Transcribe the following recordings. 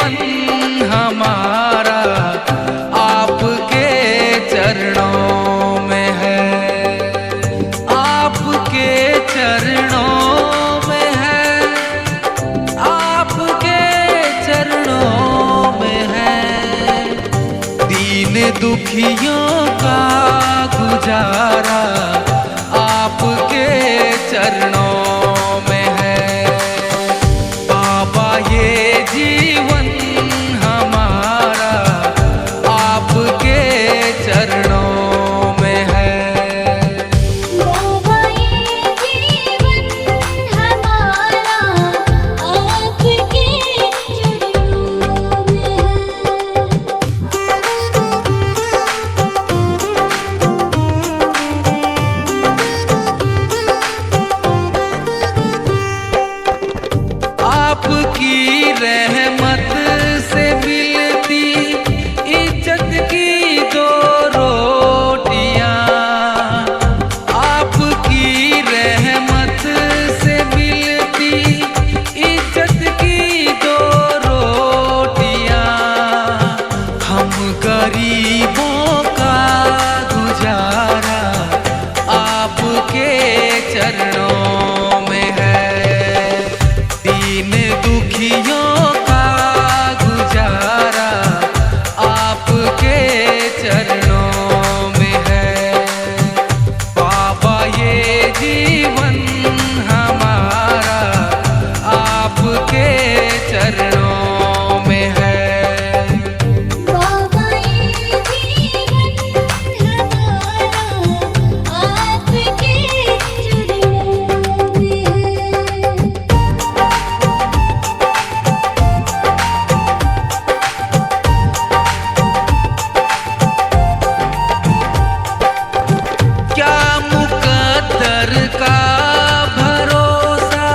जीवन हमारा आपके चरणों में है, आपके चरणों में है, आपके चरणों में है। दीन दुखियों का गुजारा आपके चरणों में है। बाबा ये जीवन हमारा आपके चरणों में है। बाबा ये जीवन हमारा आपके चरणों में आपकी रहमत से मिलती इज्जत की दो रोटियां, आपकी रहमत से मिलती इज्जत की दो रोटियां। हम गरीबों का गुजारा आपके चरणों में है। दीन दुखियों का गुजारा आपके चरणों में है। बाबा ये जीवन हमारा आपके चरणों में है। बाबा ये जीवन हमारा आपके चरणों में है। क्या मुकद्दर का भरोसा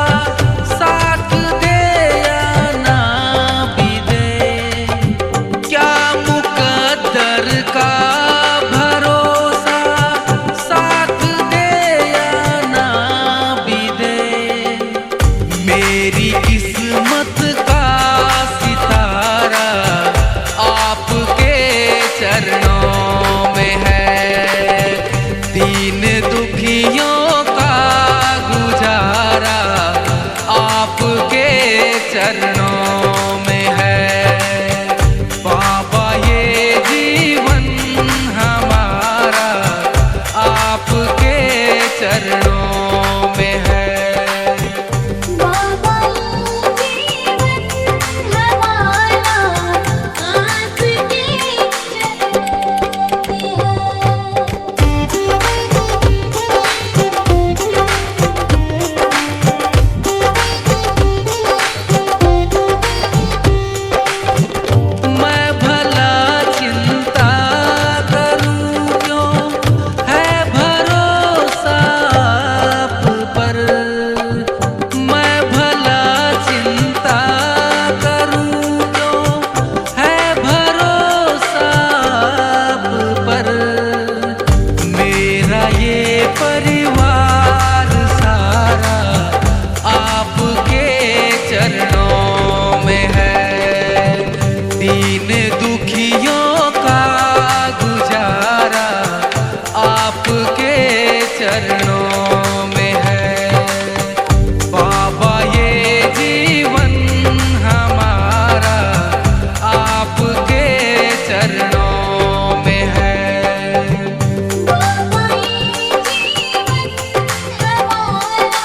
साथ दे या ना भी दे। क्या मुकद्दर का भरोसा साथ दे या ना भी दे। मेरी किस्मत का सितारा आपके चरणों में है। दीन दुखियों का गुजारा आपके चरणों में है। बाबा ये जीवन हमारा आपके चरणों में है। बाबा ये जीवन हमारा आपके मैं भला चिंता करूं क्यों, है भरोसा आप पर। मैं भला चिंता करूं क्यों, है भरोसा आप पर। मेरा ये परिवार सारा आपके चरणों में है। दीन दुखियों का गुजारा आपके चरणों में है। बाबा ये जीवन हमारा आपके चरणों में है। बाबा ये जीवन हमारा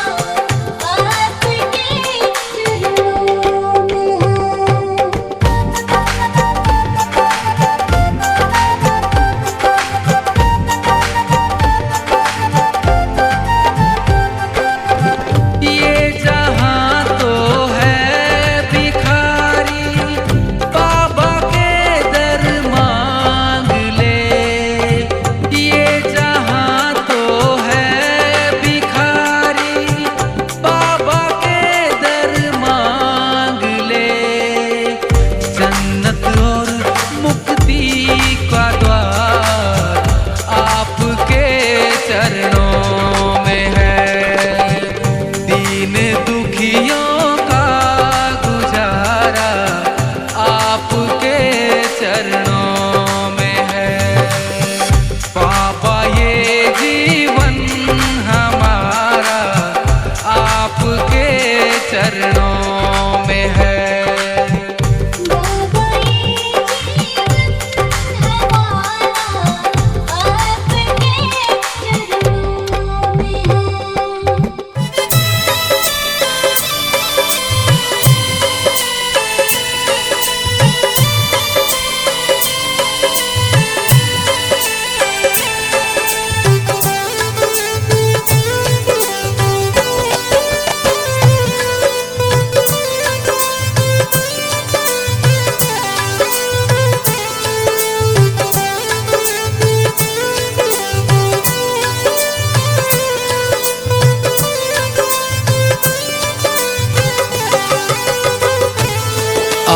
आपके चरणों में है।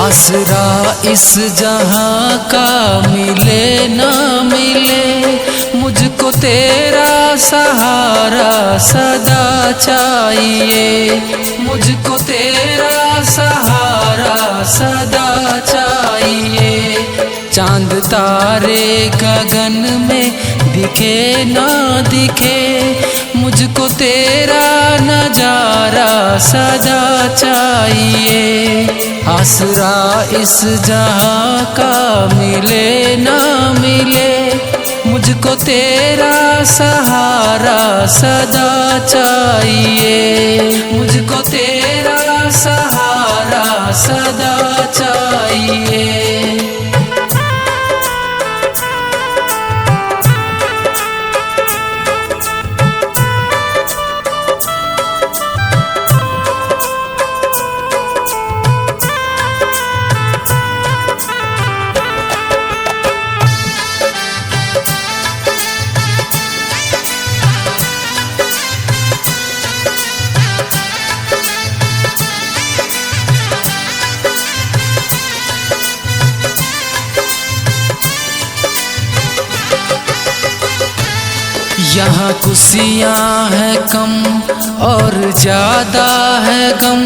आसरा इस जहां का मिले ना मिले, मुझको तेरा सहारा सदा चाहिए, मुझको तेरा सहारा सदा चाहिए। चांद तारे गगन में दिखे ना दिखे, मुझको तेरा नजारा सदा चाहिए। आसरा इस जहां का मिले ना मिले, मुझको तेरा सहारा सदा चाहिए, मुझको तेरा सहारा सदा चाहिए। यहाँ खुशियाँ है कम और ज्यादा है गम,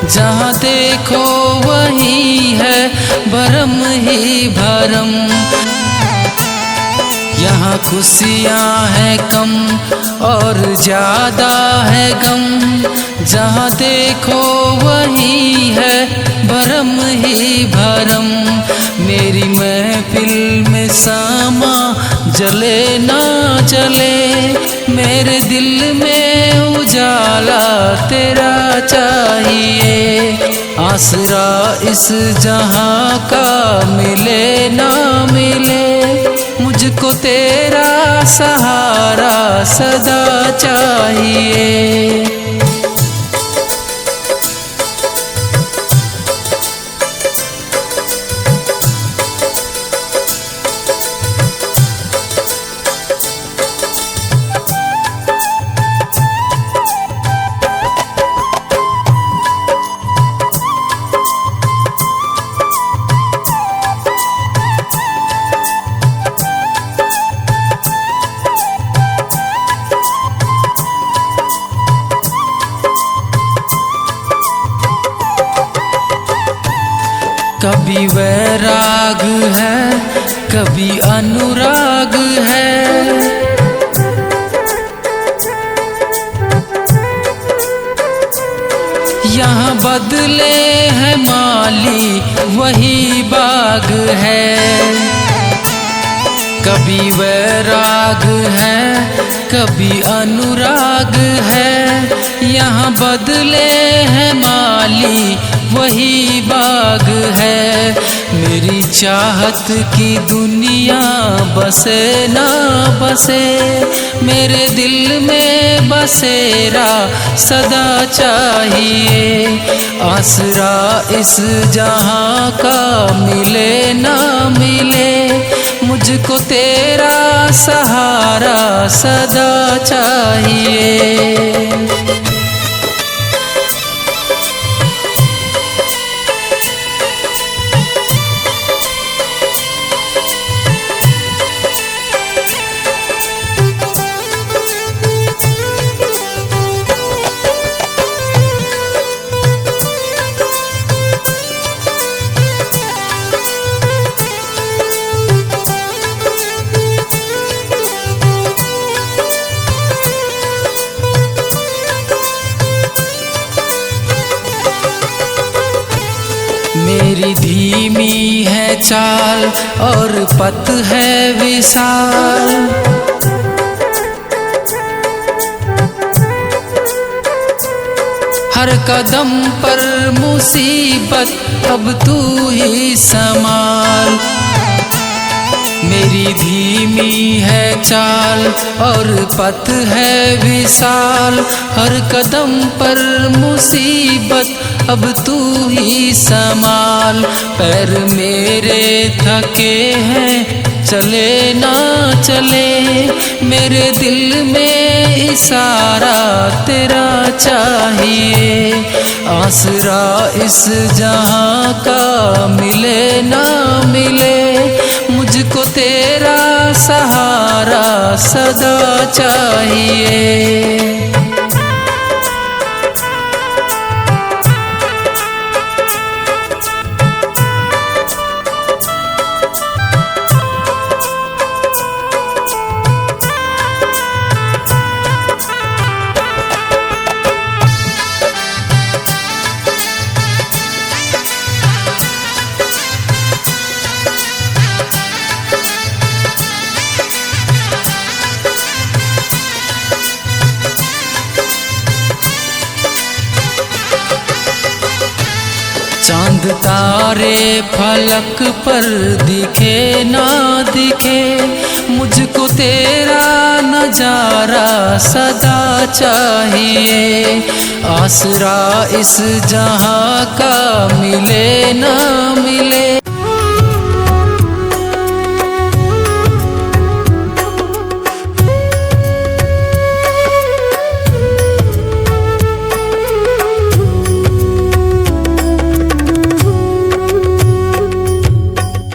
जहाँ देखो वही है भरम ही भरम। यहाँ खुशियाँ है कम और ज्यादा है गम, जहाँ देखो वही है भरम ही भरम। मेरी महफिल में सामा जले ना जले, मेरे दिल में उजाला तेरा चाहिए। आसरा इस जहां का मिले ना मिले, मुझको तेरा सहारा सदा चाहिए। कभी वैराग है, कभी अनुराग है, यहाँ बदले है माली वही बाग है। कभी वैराग है, कभी अनुराग है, यहाँ बदले है माली वही बाग है। मेरी चाहत की दुनिया बसे ना बसे, मेरे दिल में बसेरा सदा चाहिए। आसरा इस जहां का मिले ना मिले, मुझको तेरा सहारा सदा चाहिए। मेरी धीमी है चाल और पथ है विशाल, हर कदम पर मुसीबत अब तू ही संभाल। मेरी धीमी है चाल और पथ है विशाल, हर कदम पर मुसीबत अब तू ही संभाल। पैर मेरे थके हैं चले ना चले, मेरे दिल में इशारा तेरा चाहिए। आसरा इस जहां का मिले ना मिले, मुझको तेरा सहारा सदा चाहिए। चांद तारे फलक पर दिखे ना दिखे, मुझको तेरा नजारा सदा चाहिए। आसरा इस जहां का मिले ना मिले।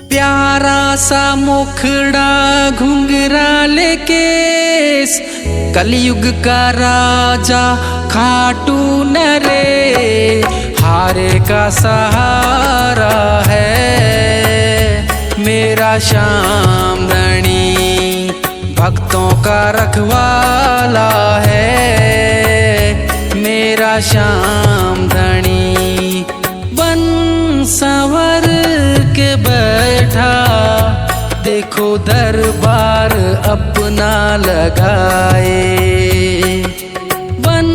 प्यारा सा मुखड़ा घुंघराले केस, कलयुग का राजा खाटू नरे, हारे का सहारा है मेरा श्याम धनी, भक्तों का रखवाला है मेरा श्याम धनी। बन संवर के बैठा, देखो दरबार अपना लगाए। बन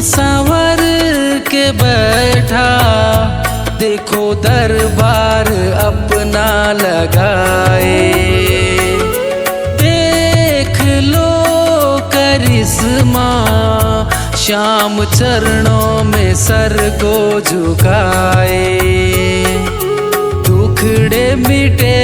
संवर के बैठा, देखो दरबार अपना लगाए। देख लो करिश्मा, श्याम चरणों में सर को झुकाए। दुखड़े मिटे